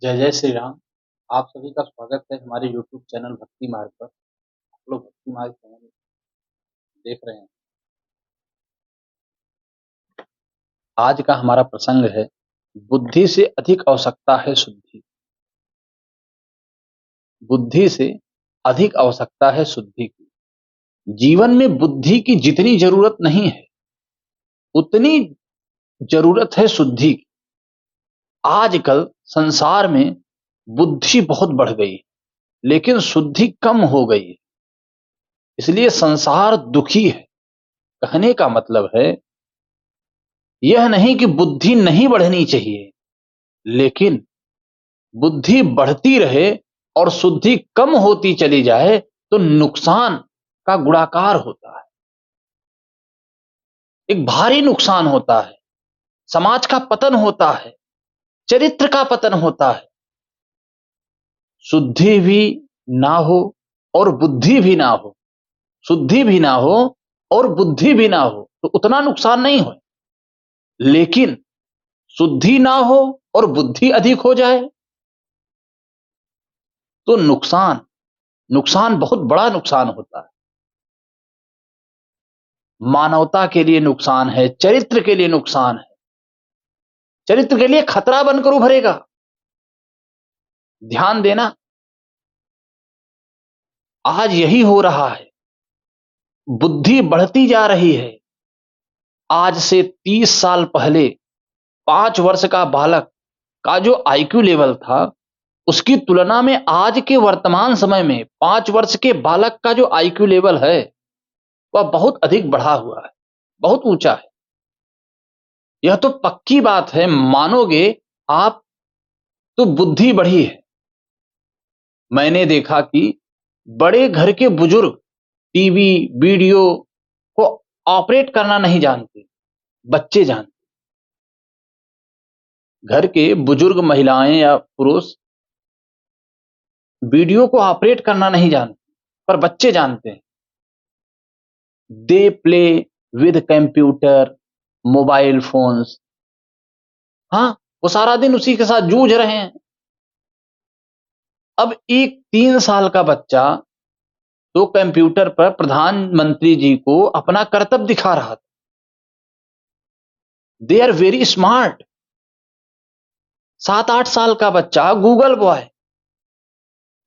जय जय श्री राम। आप सभी का स्वागत है हमारे यूट्यूब चैनल भक्ति मार्ग पर। आप लोग भक्ति मार्ग चैनल देख रहे हैं। आज का हमारा प्रसंग है, बुद्धि से अधिक आवश्यकता है शुद्धि। बुद्धि से अधिक आवश्यकता है शुद्धि की। जीवन में बुद्धि की जितनी जरूरत नहीं है उतनी जरूरत है शुद्धि की। आजकल संसार में बुद्धि बहुत बढ़ गई है लेकिन शुद्धि कम हो गई है, इसलिए संसार दुखी है। कहने का मतलब है यह नहीं कि बुद्धि नहीं बढ़नी चाहिए, लेकिन बुद्धि बढ़ती रहे और शुद्धि कम होती चली जाए तो नुकसान का गुणाकार होता है, एक भारी नुकसान होता है। समाज का पतन होता है, चरित्र का पतन होता है। शुद्धि भी ना हो और बुद्धि भी ना हो, शुद्धि भी ना हो और बुद्धि भी ना हो तो उतना नुकसान नहीं हो, लेकिन शुद्धि ना हो और बुद्धि अधिक हो जाए तो नुकसान नुकसान बहुत बड़ा नुकसान होता है। मानवता के लिए नुकसान है, चरित्र के लिए नुकसान है, चरित्र के लिए खतरा बनकर उभरेगा। ध्यान देना, आज यही हो रहा है। बुद्धि बढ़ती जा रही है। आज से 30 साल पहले 5 वर्ष का बालक का जो आईक्यू लेवल था उसकी तुलना में आज के वर्तमान समय में 5 वर्ष के बालक का जो आईक्यू लेवल है वह बहुत अधिक बढ़ा हुआ है, बहुत ऊंचा है। यह तो पक्की बात है, मानोगे आप तो बुद्धि बढ़ी है। मैंने देखा कि बड़े घर के बुजुर्ग टीवी वीडियो को ऑपरेट करना नहीं जानते, बच्चे जानते। घर के बुजुर्ग महिलाएं या पुरुष वीडियो को ऑपरेट करना नहीं जानते, पर बच्चे जानते हैं। They play with computer, mobile phones. हाँ, वो सारा दिन उसी के साथ जूझ रहे हैं। अब एक 3 साल का बच्चा तो कंप्यूटर पर प्रधानमंत्री जी को अपना करतब दिखा रहा था। They are very smart. 7-8 साल का बच्चा गूगल बॉय।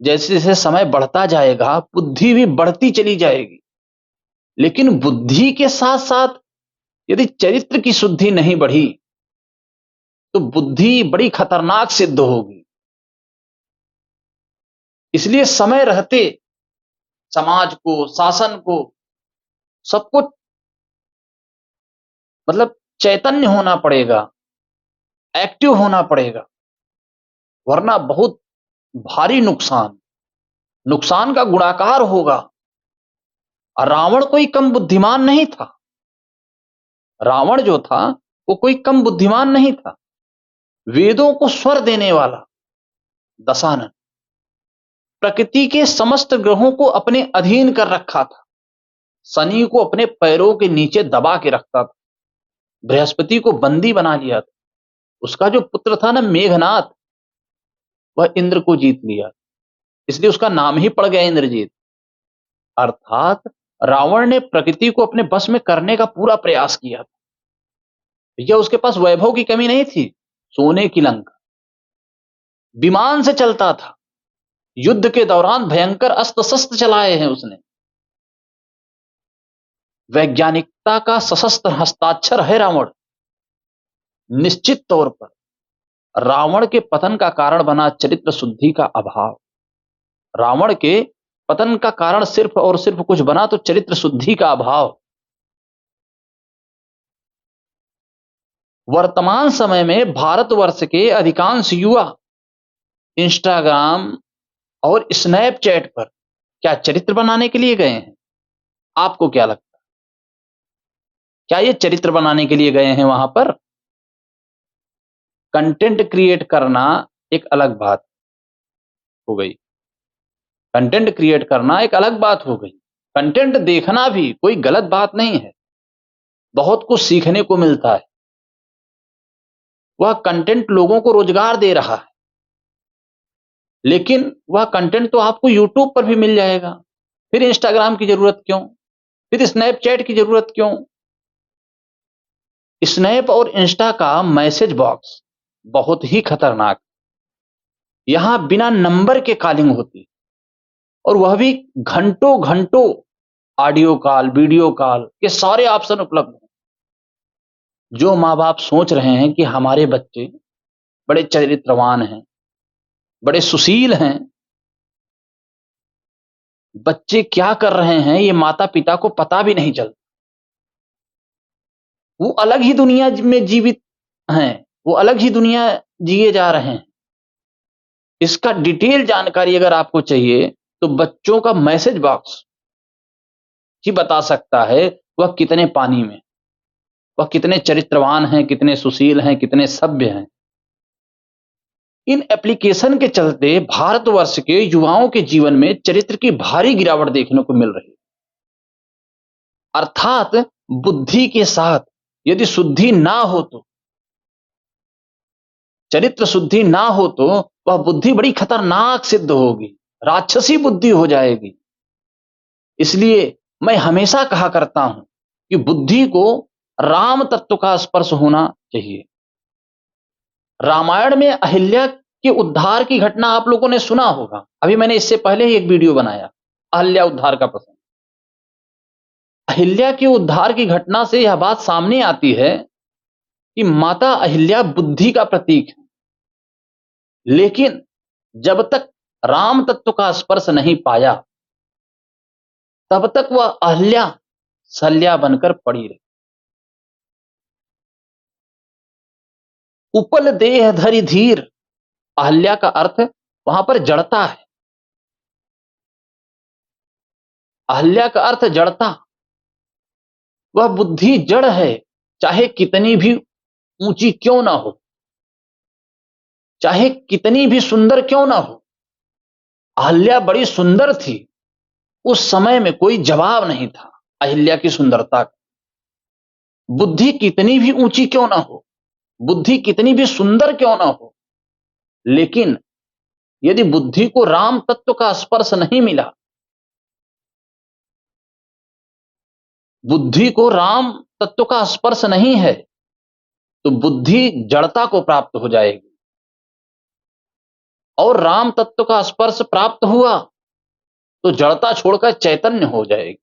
जैसे जैसे समय बढ़ता जाएगा बुद्धि भी बढ़ती चली जाएगी, लेकिन बुद्धि के साथ साथ यदि चरित्र की शुद्धि नहीं बढ़ी तो बुद्धि बड़ी खतरनाक सिद्ध होगी। इसलिए समय रहते समाज को, शासन को, सबको मतलब चैतन्य होना पड़ेगा, एक्टिव होना पड़ेगा, वरना बहुत भारी नुकसान नुकसान का गुणाकार होगा। रावण कोई कम बुद्धिमान नहीं था। रावण जो था वो कोई कम बुद्धिमान नहीं था। वेदों को स्वर देने वाला दशानन, प्रकृति के समस्त ग्रहों को अपने अधीन कर रखा था। शनि को अपने पैरों के नीचे दबा के रखता था, बृहस्पति को बंदी बना लिया था। उसका जो पुत्र था ना मेघनाथ, वह इंद्र को जीत लिया, इसलिए उसका नाम ही पड़ गया इंद्रजीत। अर्थात रावण ने प्रकृति को अपने बस में करने का पूरा प्रयास किया। भैया उसके पास वैभव की कमी नहीं थी। सोने की लंका, विमान से चलता था, युद्ध के दौरान भयंकर अस्त्र शस्त्र चलाए हैं उसने। वैज्ञानिकता का सशस्त्र हस्ताक्षर है रावण। निश्चित तौर पर रावण के पतन का कारण बना चरित्र शुद्धि का अभाव। रावण के पतन का कारण सिर्फ और सिर्फ कुछ बना तो चरित्र शुद्धि का अभाव। वर्तमान समय में भारतवर्ष के अधिकांश युवा इंस्टाग्राम और स्नैपचैट पर क्या चरित्र बनाने के लिए गए हैं? आपको क्या लगता है? क्या ये चरित्र बनाने के लिए गए हैं? वहां पर कंटेंट क्रिएट करना एक अलग बात हो गई। कंटेंट क्रिएट करना एक अलग बात हो गई। कंटेंट देखना भी कोई गलत बात नहीं है, बहुत कुछ सीखने को मिलता है। वह कंटेंट लोगों को रोजगार दे रहा है। लेकिन वह कंटेंट तो आपको यूट्यूब पर भी मिल जाएगा। फिर इंस्टाग्राम की जरूरत क्यों? फिर स्नैपचैट की जरूरत क्यों? स्नैप और इंस्टा का मैसेज बॉक्स बहुत ही खतरनाक। यहां बिना नंबर के कॉलिंग होती, और वह भी घंटों घंटों ऑडियो कॉल, वीडियो कॉल के सारे ऑप्शन उपलब्ध हैं। जो माँ बाप सोच रहे हैं कि हमारे बच्चे बड़े चरित्रवान हैं, बड़े सुशील हैं, बच्चे क्या कर रहे हैं ये माता पिता को पता भी नहीं चलता। वो अलग ही दुनिया में जीवित हैं, वो अलग ही दुनिया जिए जा रहे हैं। इसका डिटेल जानकारी अगर आपको चाहिए तो बच्चों का मैसेज बॉक्स ही बता सकता है वह कितने पानी में, वह कितने चरित्रवान हैं, कितने सुशील हैं, कितने सभ्य हैं। इन एप्लीकेशन के चलते भारतवर्ष के युवाओं के जीवन में चरित्र की भारी गिरावट देखने को मिल रही है। अर्थात बुद्धि के साथ यदि शुद्धि ना हो तो, चरित्र शुद्धि ना हो तो वह बुद्धि बड़ी खतरनाक सिद्ध होगी, राक्षसी बुद्धि हो जाएगी। इसलिए मैं हमेशा कहा करता हूं कि बुद्धि को राम तत्व का स्पर्श होना चाहिए। रामायण में अहिल्या के उद्धार की घटना आप लोगों ने सुना होगा। अभी मैंने इससे पहले ही एक वीडियो बनाया, अहिल्या उद्धार का प्रसंग। अहिल्या के उद्धार की घटना से यह बात सामने आती है कि माता अहिल्या बुद्धि का प्रतीक है, लेकिन जब तक राम तत्व का स्पर्श नहीं पाया तब तक वह अहिल्या शल्या बनकर पड़ी रही। उपल देह धरि धीर, अहिल्या का अर्थ वहां पर जड़ता है। अहिल्या का अर्थ जड़ता। वह बुद्धि जड़ है, चाहे कितनी भी ऊंची क्यों ना हो, चाहे कितनी भी सुंदर क्यों ना हो। अहिल्या बड़ी सुंदर थी, उस समय में कोई जवाब नहीं था अहिल्या की सुंदरता का। बुद्धि कितनी भी ऊंची क्यों ना हो, बुद्धि कितनी भी सुंदर क्यों ना हो, लेकिन यदि बुद्धि को राम तत्व का स्पर्श नहीं मिला, बुद्धि को राम तत्व का स्पर्श नहीं है, तो बुद्धि जड़ता को प्राप्त हो जाएगी, और राम तत्व का स्पर्श प्राप्त हुआ तो जड़ता छोड़कर चैतन्य हो जाएगी।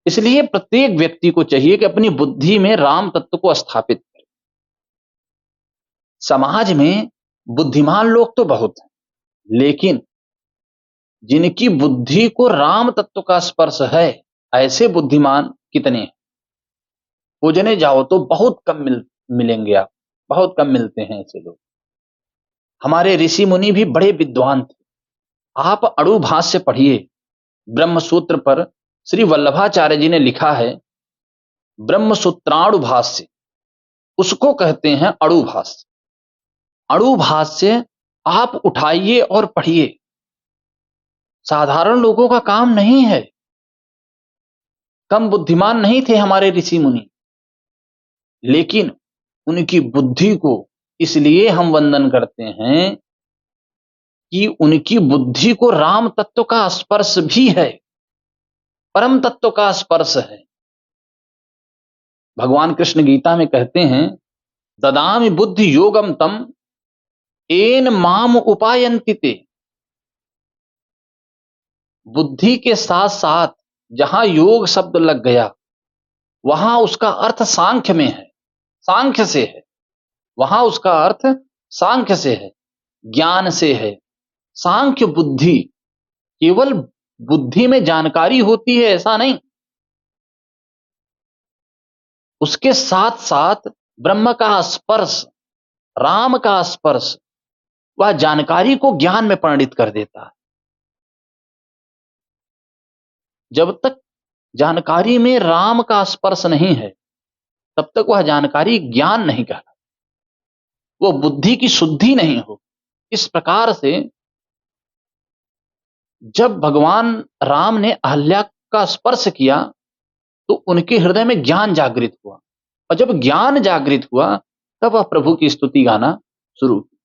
इसलिए प्रत्येक व्यक्ति को चाहिए कि अपनी बुद्धि में राम तत्व को स्थापित करे। समाज में बुद्धिमान लोग तो बहुत हैं, लेकिन जिनकी बुद्धि को राम तत्व का स्पर्श है, ऐसे बुद्धिमान कितने हैं? खोजने जाओ तो बहुत कम मिलेंगे, आप बहुत कम मिलते हैं ऐसे लोग। हमारे ऋषि मुनि भी बड़े विद्वान थे। आप अणु भाष्य पढ़िए, ब्रह्म सूत्र पर श्री वल्लभाचार्य जी ने लिखा है ब्रह्म सूत्राणु भाष्य, उसको कहते हैं अणु भाष्य। अणु भाष्य आप उठाइए और पढ़िए, साधारण लोगों का काम नहीं है। कम बुद्धिमान नहीं थे हमारे ऋषि मुनि, लेकिन उनकी बुद्धि को इसलिए हम वंदन करते हैं कि उनकी बुद्धि को राम तत्व का स्पर्श भी है, परम तत्व का स्पर्श है। भगवान कृष्ण गीता में कहते हैं ददामि बुद्धि योगम तम एन माम उपायन्ति ते। बुद्धि के साथ साथ जहां योग शब्द लग गया, वहां उसका अर्थ सांख्य में है, सांख्य से है। वहां उसका अर्थ सांख्य से है, ज्ञान से है। सांख्य बुद्धि, केवल बुद्धि में जानकारी होती है ऐसा नहीं, उसके साथ साथ ब्रह्म का स्पर्श, राम का स्पर्श, वह जानकारी को ज्ञान में परिणित कर देता है। जब तक जानकारी में राम का स्पर्श नहीं है, तब तक वह जानकारी ज्ञान नहीं कहलाती, वो बुद्धि की शुद्धि नहीं हो। इस प्रकार से जब भगवान राम ने अहिल्या का स्पर्श किया तो उनके हृदय में ज्ञान जागृत हुआ, और जब ज्ञान जागृत हुआ तब वह प्रभु की स्तुति गाना शुरू किया।